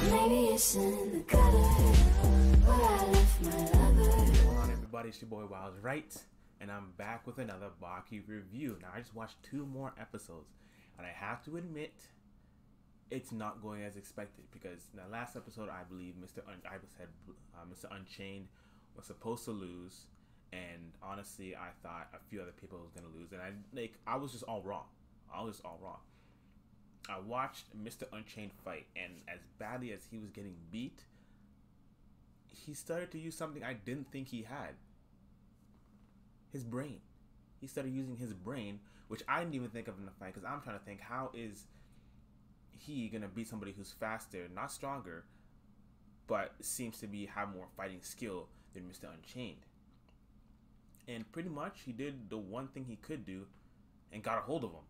Maybe it's in the gutter where I left my lover. What's going on, everybody? It's your boy Wild Right, and I'm back with another Baki review. Now, I just watched 2 more episodes, and I have to admit, it's not going as expected, because in the last episode, I believe Mr. Unchained was supposed to lose, and honestly, I thought a few other people was going to lose, and I was just all wrong. I watched Mr. Unchained fight, and as badly as he was getting beat, he started to use something I didn't think he had. His brain. He started using his brain, which I didn't even think of in the fight, because I'm trying to think, how is he going to beat somebody who's faster, not stronger, but seems to have more fighting skill than Mr. Unchained. And pretty much, he did the one thing he could do, and got a hold of him.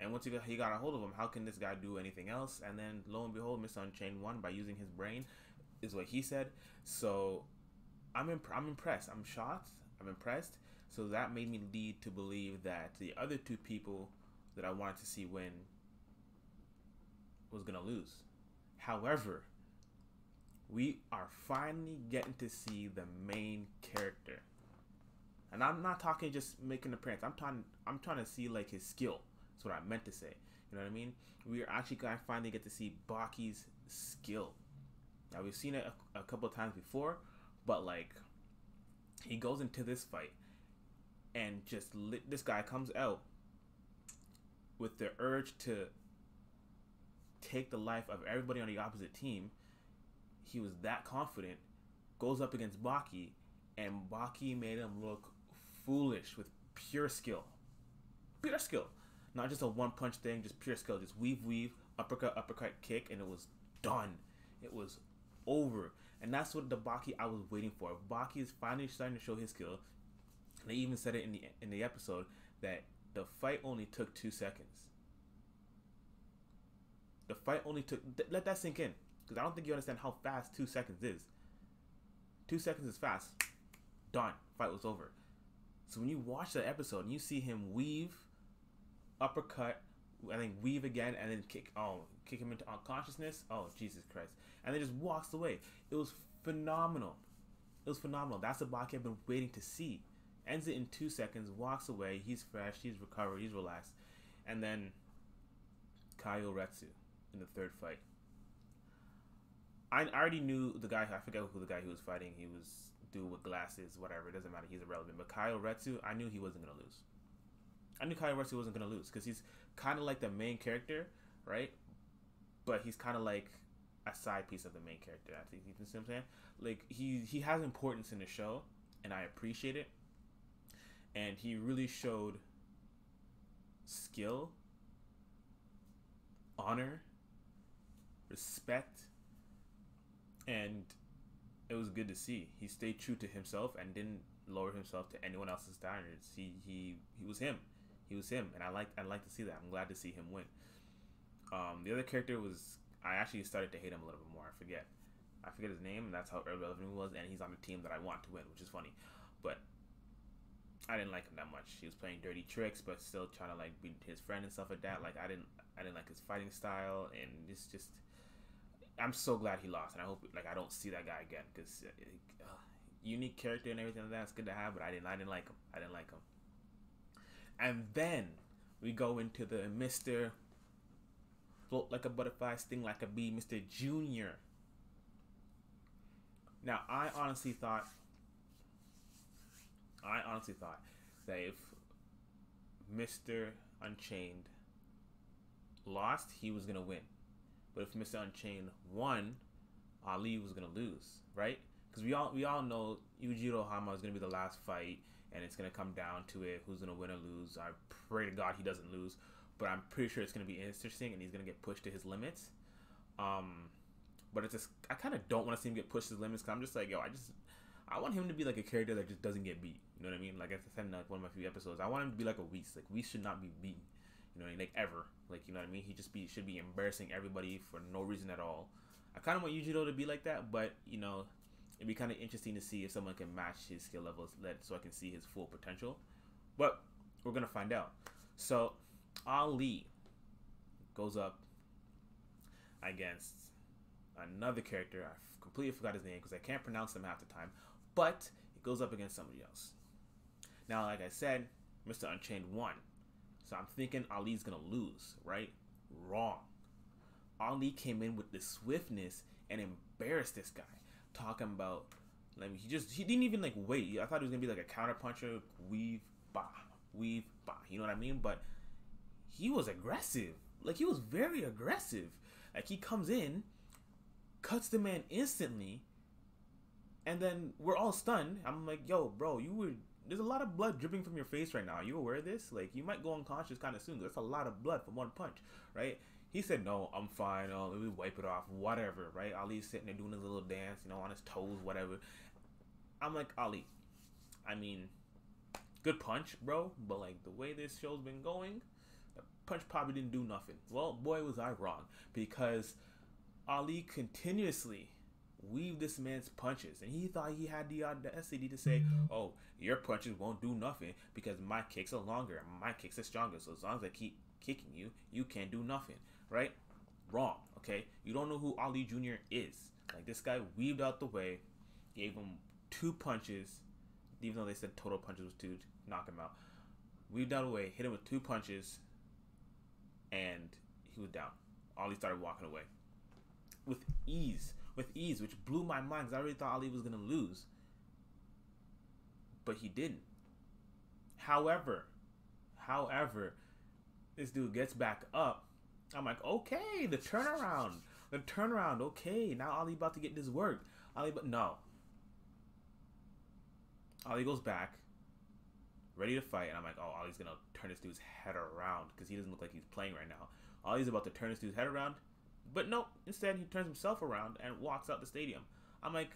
And once he got a hold of him, how can this guy do anything else? And then, lo and behold, Mr. Unchained won by using his brain, is what he said. So, I'm impressed. I'm shocked. I'm impressed. So that made me lead to believe that the other 2 people that I wanted to see win was going to lose. However, we are finally getting to see the main character. And I'm not talking just making an appearance. I'm trying to see like his skill. That's what I meant to say. You know what I mean? We are actually going to finally get to see Baki's skill. Now, we've seen it a couple of times before, but like, he goes into this fight and this guy comes out with the urge to take the life of everybody on the opposite team. He was that confident, goes up against Baki, and Baki made him look foolish with pure skill. Pure skill. Not just a one-punch thing, just pure skill. Just weave, uppercut, kick, and it was done. It was over. And that's what the Baki I was waiting for. Baki is finally starting to show his skill. They even said it in the episode that the fight only took 2 seconds. The fight only took... Let that sink in. Because I don't think you understand how fast 2 seconds is. 2 seconds is fast. Done. Fight was over. So when you watch the episode and you see him weave, uppercut, and then weave again, and then kick him into unconsciousness. Oh, Jesus Christ. And then just walks away. It was phenomenal. It was phenomenal. That's the Baki I've been waiting to see. Ends it in 2 seconds, walks away. He's fresh, he's recovered, he's relaxed. And then Retsu in the 3rd fight. I already knew the guy. I forget who the guy he was fighting. He was dude with glasses, whatever. It doesn't matter. He's irrelevant. But Retsu, I knew he wasn't going to lose. I knew Retsu wasn't going to lose because he's kind of like the main character, right? But he's kind of like a side piece of the main character. I think, you see what I'm saying? Like, he has importance in the show, and I appreciate it. And he really showed skill, honor, respect, and it was good to see. He stayed true to himself and didn't lower himself to anyone else's standards. He was him. He was him, and I like to see that. I'm glad to see him win. The other character was, I actually started to hate him a little bit more. I forget his name, and that's how irrelevant he was. And he's on the team that I want to win, which is funny. But I didn't like him that much. He was playing dirty tricks, but still trying to like be his friend and stuff like that. Like I didn't like his fighting style, and it's just. I'm so glad he lost, and I hope I don't see that guy again, because unique character and everything like that, it's good to have, but I didn't like him. I didn't like him. And then we go into the Mr. Float like a butterfly, sting like a bee, Mr. Junior. Now, I honestly thought that if Mr. Unchained lost, he was gonna win. But if Mr. Unchained won, Ali was gonna lose, right? Because we all know Yujiro Hama is gonna be the last fight, and it's gonna come down to it, who's gonna win or lose. I pray to God he doesn't lose, but I'm pretty sure it's gonna be interesting, and he's gonna get pushed to his limits. But it's just, I kind of don't want to see him get pushed to his limits, because I'm just like, I want him to be like a character that just doesn't get beat. You know what I mean? Like I said in one of my few episodes, I want him to be like a Whis. Like Whis should not be beaten. You know what I mean? Like ever. Like, you know what I mean? He should be embarrassing everybody for no reason at all. I kind of want Yujiro to be like that, but you know, it'd be kind of interesting to see if someone can match his skill levels, so I can see his full potential. But we're gonna find out. So Ali goes up against another character. I completely forgot his name because I can't pronounce them half the time. But it goes up against somebody else. Now, like I said, Mr. Unchained won. So I'm thinking Ali's going to lose, right? Wrong. Ali came in with the swiftness and embarrassed this guy. Talking about, like, he didn't even, like, wait. I thought it was going to be like a counter puncher, weave, bah, weave, bah. You know what I mean? But he was aggressive. Like, he was very aggressive. Like, he comes in, cuts the man instantly, and then we're all stunned. I'm like, yo, bro, there's a lot of blood dripping from your face right now. Are you aware of this? Like, you might go unconscious kind of soon. That's a lot of blood from one punch, right? He said, no, I'm fine. Oh, let me wipe it off, whatever, right? Ali's sitting there doing his little dance, you know, on his toes, whatever. I'm like, Ali, I mean, good punch, bro, but, like, the way this show's been going, the punch probably didn't do nothing. Well, boy, was I wrong, because Ali continuously weaved this man's punches, and he thought he had the audacity to say, oh, your punches won't do nothing because my kicks are longer and my kicks are stronger, so as long as I keep kicking you, you can't do nothing, right? Wrong, okay? You don't know who Ali Jr. is. Like, this guy weaved out the way, gave him 2 punches, even though they said total punches was 2 to knock him out. Weaved out the way, hit him with 2 punches, and he was down. Ali started walking away with ease, which blew my mind because I already thought Ali was going to lose. But he didn't. However, this dude gets back up. I'm like, okay, the turnaround, okay, now Ali about to get this work. No. Ali goes back, ready to fight, and I'm like, oh, Ali's going to turn this dude's head around because he doesn't look like he's playing right now. Ali's about to turn this dude's head around, but nope, instead he turns himself around and walks out the stadium. I'm like,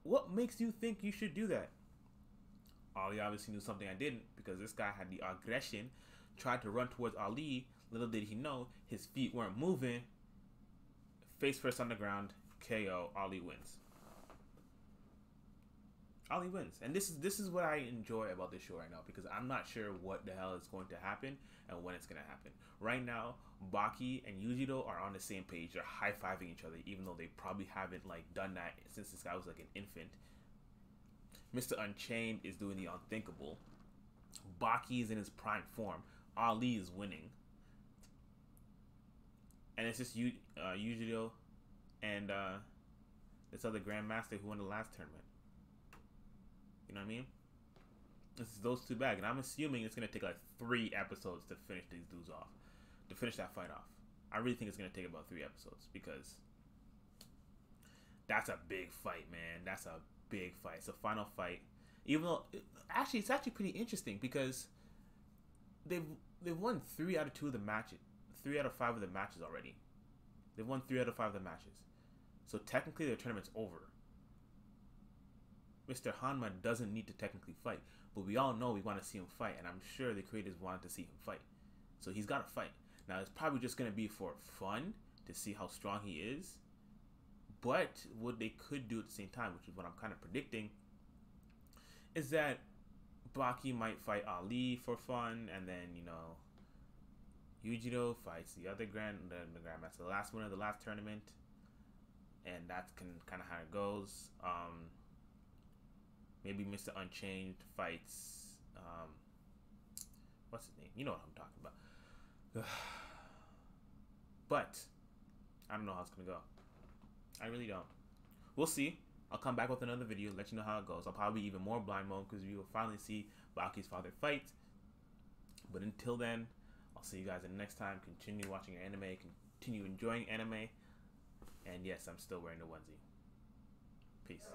what makes you think you should do that? Ali obviously knew something I didn't, because this guy had the aggression, tried to run towards Ali. Little did he know, his feet weren't moving. Face first on the ground, KO, Ali wins. Ali wins. And this is what I enjoy about this show right now, because I'm not sure what the hell is going to happen and when it's going to happen. Right now, Baki and Yujiro are on the same page. They're high-fiving each other, even though they probably haven't, like, done that since this guy was like an infant. Mr. Unchained is doing the unthinkable. Baki is in his prime form. Ali is winning. And it's just Yujiro and this other Grandmaster who won the last tournament. You know what I mean? This is those two back. And I'm assuming it's going to take like 3 episodes to finish these dudes off. To finish that fight off. I really think it's going to take about 3 episodes, because that's a big fight, man. That's a big fight. It's a final fight. Even though, it's actually pretty interesting, because they've won 3 out of 2 of the matches. 3 out of 5 of the matches already. They've won 3 out of 5 of the matches. So technically their tournament's over. Mr. Hanma doesn't need to technically fight, but we all know we want to see him fight, and I'm sure the creators wanted to see him fight. So he's got to fight. Now, it's probably just going to be for fun to see how strong he is, but what they could do at the same time, which is what I'm kind of predicting, is that Baki might fight Ali for fun, and then, you know, Yujiro fights the other Grandmaster, the last winner of the last tournament, and that's kind of how it goes. Maybe Mr. Unchained fights, what's his name? You know what I'm talking about. But I don't know how it's gonna go. I really don't. We'll see. I'll come back with another video, let you know how it goes. I'll probably be even more blind mode, because you will finally see Baki's father fight. But until then, I'll see you guys in the next time. Continue watching your anime, continue enjoying anime, and yes, I'm still wearing the onesie. Peace.